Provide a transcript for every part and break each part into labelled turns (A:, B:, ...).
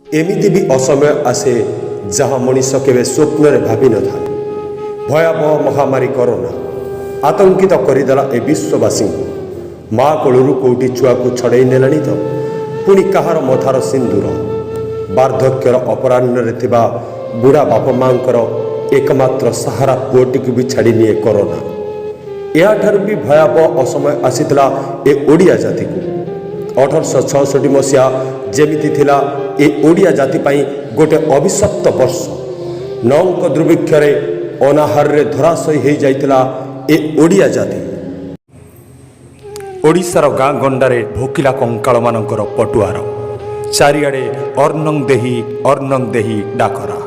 A: एमिति भी असमय आसे जहाँ मनीष केवे स्वप्न भावी न था। भयावह महामारी कोरोना आतंकित करदेला ए विश्ववासी माँ कोलू कौटी छुआ को छड़े नेलानी तो पुणी कहार मथार सिंदूर वार्धक्यर अपराह्न बुढ़ा बाप माँ एकमात्र सहारा पुओटी को भी छाड़ी निए कोरोना। याठार भी भयावह असमय आसीला ए ओडिया जाति को 1866 मसीहा जेमिति थिला ए ओडिया जाति पाई गोटे अभिशप्त वर्ष। नौंक दुर्भिक्षरे अनाहार रे धराशयी हो जाइतिला ए ओडिया जाति।
B: ओडिशार गाँ गंडारे भोकिला कंकाल मानकर पटुआर चारिआडे अर्नंग देही डाकरा।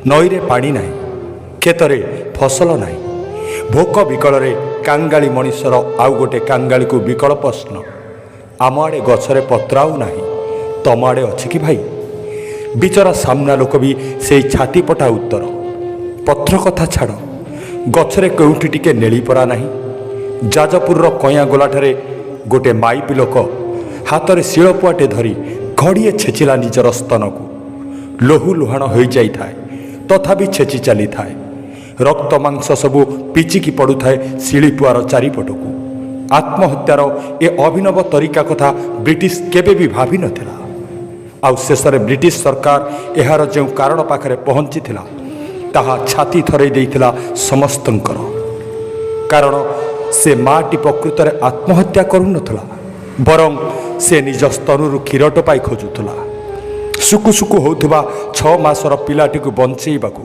B: नईरे पानी नाही, खेतरे फसल नाही, भोक विकल कांगाली मनीषर आउ गोटे कांगाली को विकल प्रश्न। आम आड़े गछरे पत्र आउ नाही, तम आड़े अछि कि भाई? बिचरा सामना लोक भी से छाती पटा उत्तर। पत्र कथा छाड़, गछरे केउठी टिके नेली परा नाही। जाजपुर कया गोलाठारे गोटे माइपी लोक हाथरे शिलपुआटे धरी घड़िए छेचिला निजर स्तन को। लोहु लुहाण हो जाए तथापि छेची चली थाए। रक्त मांस सबू पिचिकी पड़ुए शिलीपुआर चारिपटकू। आत्महत्यार ए अभिनव तरीका कथा ब्रिटिश केबे भी भाभी नथिला। आउ शेषरे ब्रिटिश सरकार एहार जो कारण पाखरे पहुंची थिला ताहा छाती थरई देइथिला समस्तंकर। कारण से माटी प्रकृत रे आत्महत्या करू नथला, बरं से निज स्तनरू क्षीर टोपाई खोजुथला। सुकु सुकु होउथबा 6 मासर पिलाटी को बंचेइबाकू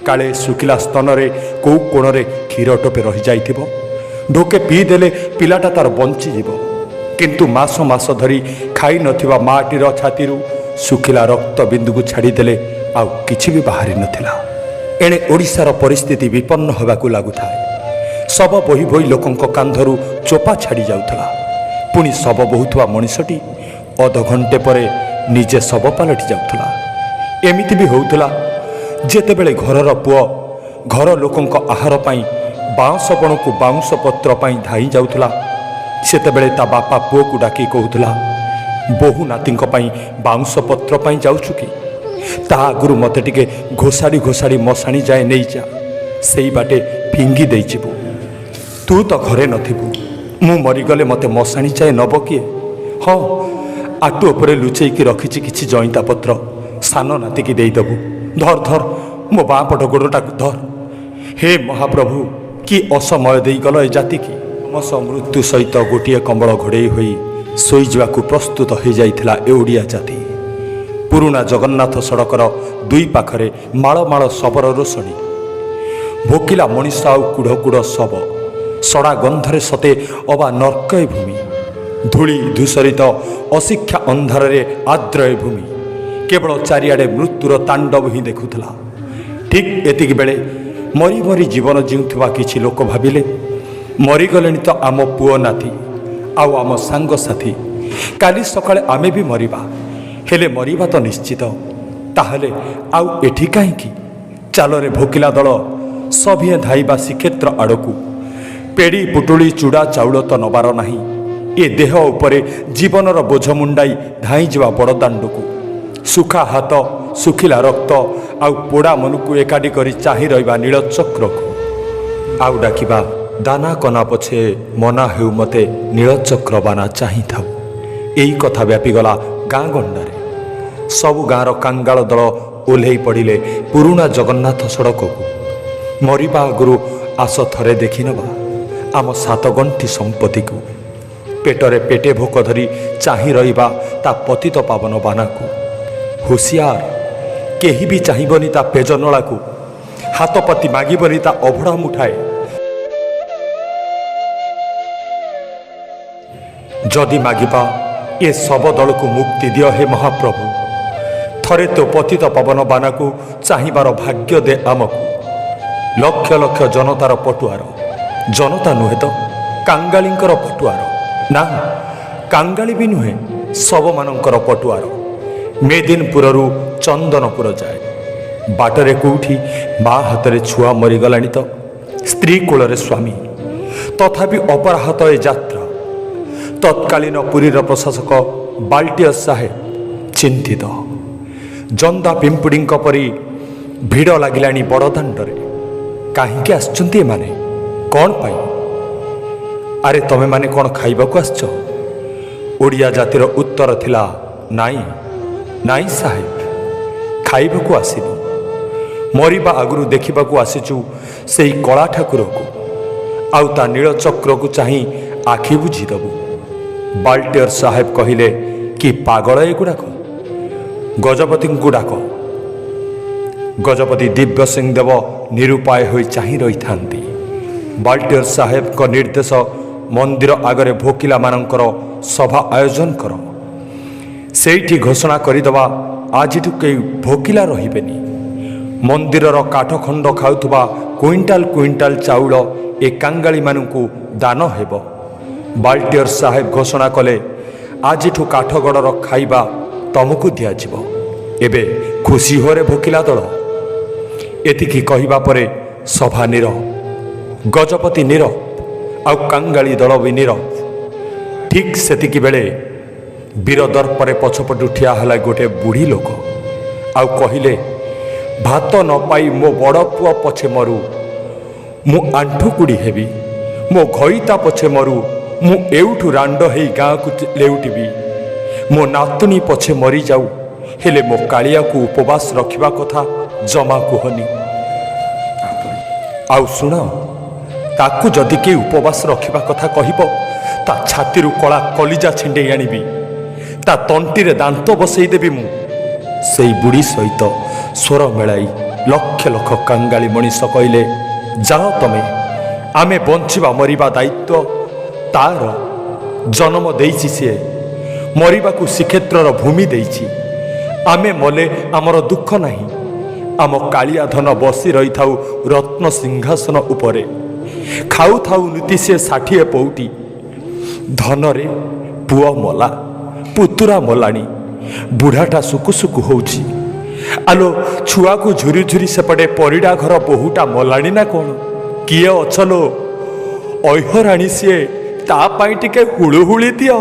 B: काले सुखिला स्तन रे को कोणरे क्षीर टोपे रही जाइथिबो। ढोके पी देले पिलाटा तार बंची जीवो। किंतु मास मास धरी खाई नथिबा माटीर छातीरू सुखिला रक्त बिंदु को छाड़ी देले आउ किछि भी बाहरी नथिला। एणे ओडिशार परिस्थिति विपन्न होबाकू लागुथाए। शब बोही बोही लोकंक कांधरू चोपा छाड़ी जाउथला। पुणी शब बहुथुवा मनीषटी अध घंटे परे निजे शब पलटि जाउथला। एमिति भी होउथला जेतेबेले घरर पुओ घर लोकंक आहार पाई बाउंस बण को बाउंस पत्र पाई धाई जाउथला, सेतेबेले ता बापा पुओ को डाकी कहूथला, बोहू नातींक पाई बाउंस पत्र पाई जाउछु कि? ता आगुरु मते टिके घोषाड़ी घोषाड़ी मशाणी जाए नहीं जा, सेई बाटे फिंगी देई जिबु। तू तो घरे नथिबु, मु मरीगले मते मशाणी जाए नब किए? हाँ, आटु उपरे लुचेईकी रखिछि किछि जईंता पत्र, सानो नाती की देईदेबु। धर धर मो बाँ पट गोड़टाକୁ धर। हे महाप्रभु, कि असमय देई गल ए जाति की। समस मृत्यु सहित गोटे कंबल घोड़े होई शोई जावाकू प्रस्तुत हो जाइथिला ए ओडिया जाति। पुराना जगन्नाथ सड़कर दुई पाखरे माळ माळ शबर रोषणी। भोकिला मनीष आउ कुढ़ कुढ़ शब, सड़ा गंधरे सते अबा नर्कय भूमि। धूली धूसरित अशिक्षा अंधार आद्रय भूमि। केवल चारिआडे मृत्युर तांडव ही देखुला। ठीक एतिक बेले मरी मरी जीवन जीउथुवा किछि लोक भाबिले, मरीगले तो आम पुओ नाती आउ आम सांग साथी, काली सकाळे आमे भी मरिबा। हेले मरिबा तो निश्चित, ताहले आउ एठी काहींकी? चालरे भोकिला दल सभिए धाइबा श्रीक्षेत्र आड़कू। पेड़ी पुटुली चूड़ा चाउल तो नबार नाही। ए देह उपरे जीवनर बोझ मुंडाई धाई जावा बड़दाण्डकू। सुखा हाथ, सुखिला रक्त आउ पोड़ा मन को एकाठी करी चाही रहिबा नीलचक्र को। आउ डाकिबा, दाना कना पछे मना हेउ मते नीलचक्र बाना चाही थाउ। एई कथा व्यापीगला गाँ गंडारे। सबु गाँर कांगाल दल ओल्हेई पड़िले पुरुणा जगन्नाथ सड़क को। मरिबा आगुरु आस थरे देखि नबा आम 7 गंठी संपत्ति को। पेटरे पेटे भोक धरी चाही रहिबा ता पतित पावन बाना को। होशियार, केही भी चाहिबनी ता पेजनला को। हाथ पति मागिबनी ता अभड़ा मुठाए। जदि मागिबा ए सब दल को मुक्ति दियो हे महाप्रभु। थरे तो पतित पावन बाना को चाहिबार भाग्य दे आमको। लक्ष लक्ष जनतार पटुआर, जनता नुहे तो कांगालींकर पटुआर ना, कांगाली भी नुहे सब मानकर पटुआर। मेदिनपुररू चंदनपुर जाए बाटरे कौठी माँ हाथ छुआ मरीगलाणी तो स्त्री कूल स्वामी, तथापि अपराहत ए यात्रा। तत्कालीन पुरीर प्रशासक बाल्टियस साहेब चिंतित। ଜନ୍ଦା ପିମ୍ପୁଡ଼ିଙ୍କ ପରି ଭିଡ଼ ଲାଗିଲାଣି ବଡ଼ଦାଣ୍ଡରେ। କାହିଁକି ଆସିଛନ୍ତି ଏମାନେ? କ'ଣ ପାଇଁ? ଆରେ ତମେମାନେ କ'ଣ ଖାଇବାକୁ ଆସିଛ? ଓଡ଼ିଆ ଜାତିର ଉତ୍ତର ଥିଲା ନାଇଁ ନାଇଁ ସାହେବ, ଖାଇବାକୁ ଆସିନୁ। ମରିବା ଆଗରୁ ଦେଖିବାକୁ ଆସିଛୁ ସେଇ କଳା ଠାକୁରକୁ, ଆଉ ତା ନୀଳଚକ୍ରକୁ ଚାହିଁ ଆଖି ବୁଝିଦେବୁ। ବାଲ୍ଟିୟର ସାହେବ କହିଲେ, କି ପାଗଳ ଏଗୁଡ଼ାକ, ଗଜପତିଙ୍କୁ ଡାକ। ଗଜପତି ଦିବ୍ୟସିଂ ଦେବ ନିରୁପାୟ ହୋଇ ଚାହିଁ ରହିଥାନ୍ତି। ବାଲ୍ଟିୟର ସାହେବଙ୍କ ନିର୍ଦ୍ଦେଶ, ମନ୍ଦିର ଆଗରେ ଭୋକିଲାମାନଙ୍କର ସଭା ଆୟୋଜନ କର। ସେଇଠି ଘୋଷଣା କରିଦେବା, ଆଜିଠୁ କେହି ଭୋକିଲା ରହିବେନି। ମନ୍ଦିରର କାଠ ଖଣ୍ଡ ଖାଉଥିବା କୁଇଣ୍ଟାଲ କୁଇଣ୍ଟାଲ ଚାଉଳ ଏ କାଙ୍ଗାଳିମାନଙ୍କୁ ଦାନ ହେବ। ବାଲ୍ଟିୟର ସାହେବ ଘୋଷଣା କଲେ, ଆଜିଠୁ କାଠଗଡ଼ର ଖାଇବା ତମକୁ ଦିଆଯିବ। ଏବେ ଖୁସି ହୋରେ ଭୋକିଲା ଦଳ। ଏତିକି କହିବା ପରେ ସଭା ନୀରବ, ଗଜପତି ନୀରବ, ଆଉ କାଙ୍ଗାଳି ଦଳ ବି ନୀରବ। ଠିକ୍ ସେତିକି ବେଳେ ବୀର ଦର୍ପରେ ପଛପଟୁ ଠିଆ ହେଲା ଗୋଟେ ବୁଢ଼ୀ ଲୋକ, ଆଉ କହିଲେ, ଭାତ ନ ପାଇ ମୋ ବଡ଼ ପୁଅ ପଛେ ମରୁ, ମୁଁ ଆଣ୍ଠୁକୁଡ଼ି ହେବି। ମୋ ଘଇତା ପଛେ ମରୁ, ମୁଁ ଏଉଠୁ ରାଣ୍ଡ ହେଇ ଗାଁକୁ ଲେଉଟିବି। ମୋ ନାତୁଣୀ ପଛେ ମରିଯାଉ, ହେଲେ ମୋ କାଳିଆକୁ ଉପବାସ ରଖିବା କଥା ଜମା କୁହନି। ଆଉ ଶୁଣ, ତାକୁ ଯଦି କେହି ଉପବାସ ରଖିବା କଥା କହିବ, ତା ଛାତିରୁ କଳା କଲିଜା ଛିଣ୍ଡେଇ ଆଣିବି, ତା ତଣ୍ଟିରେ ଦାନ୍ତ ବସେଇଦେବି ମୁଁ। ସେଇ ବୁଢ଼ୀ ସହିତ ସ୍ୱର ମେଳାଇ ଲକ୍ଷ ଲକ୍ଷ କାଙ୍ଗାଳି ମଣିଷ କହିଲେ, ଯାଅ ତମେ, ଆମେ ବଞ୍ଚିବା ମରିବା ଦାୟିତ୍ୱ ତାର। ଜନ୍ମ ଦେଇଛି ସିଏ, ମରିବାକୁ ଶ୍ରୀକ୍ଷେତ୍ରର ଭୂମି ଦେଇଛି। ଆମେ ମଲେ ଆମର ଦୁଃଖ ନାହିଁ। ଆମ କାଳିଆ ଧନ ବସି ରହିଥାଉ ରତ୍ନ ସିଂହାସନ ଉପରେ, ଖାଉଥାଉ ନୀତି ସେ 60 ପଉଟି। ଧନରେ ପୁଅ ମଲା, ପୁତୁରା ମଲାଣି, ବୁଢ଼ାଟା ସୁକୁ ସୁକୁ ହଉଛି। ଆଲୋ, ଛୁଆକୁ ଝୁରି ଝୁରି ସେପଟେ ପରିଡ଼ା ଘର ବୋହୂଟା ମଲାଣି ନା କ'ଣ? କିଏ ଅଛଲୋ? ଐହରାଣୀ ସିଏ, ତା ପାଇଁ ଟିକେ ହୁଳୁହୁଳି ଦିଅ।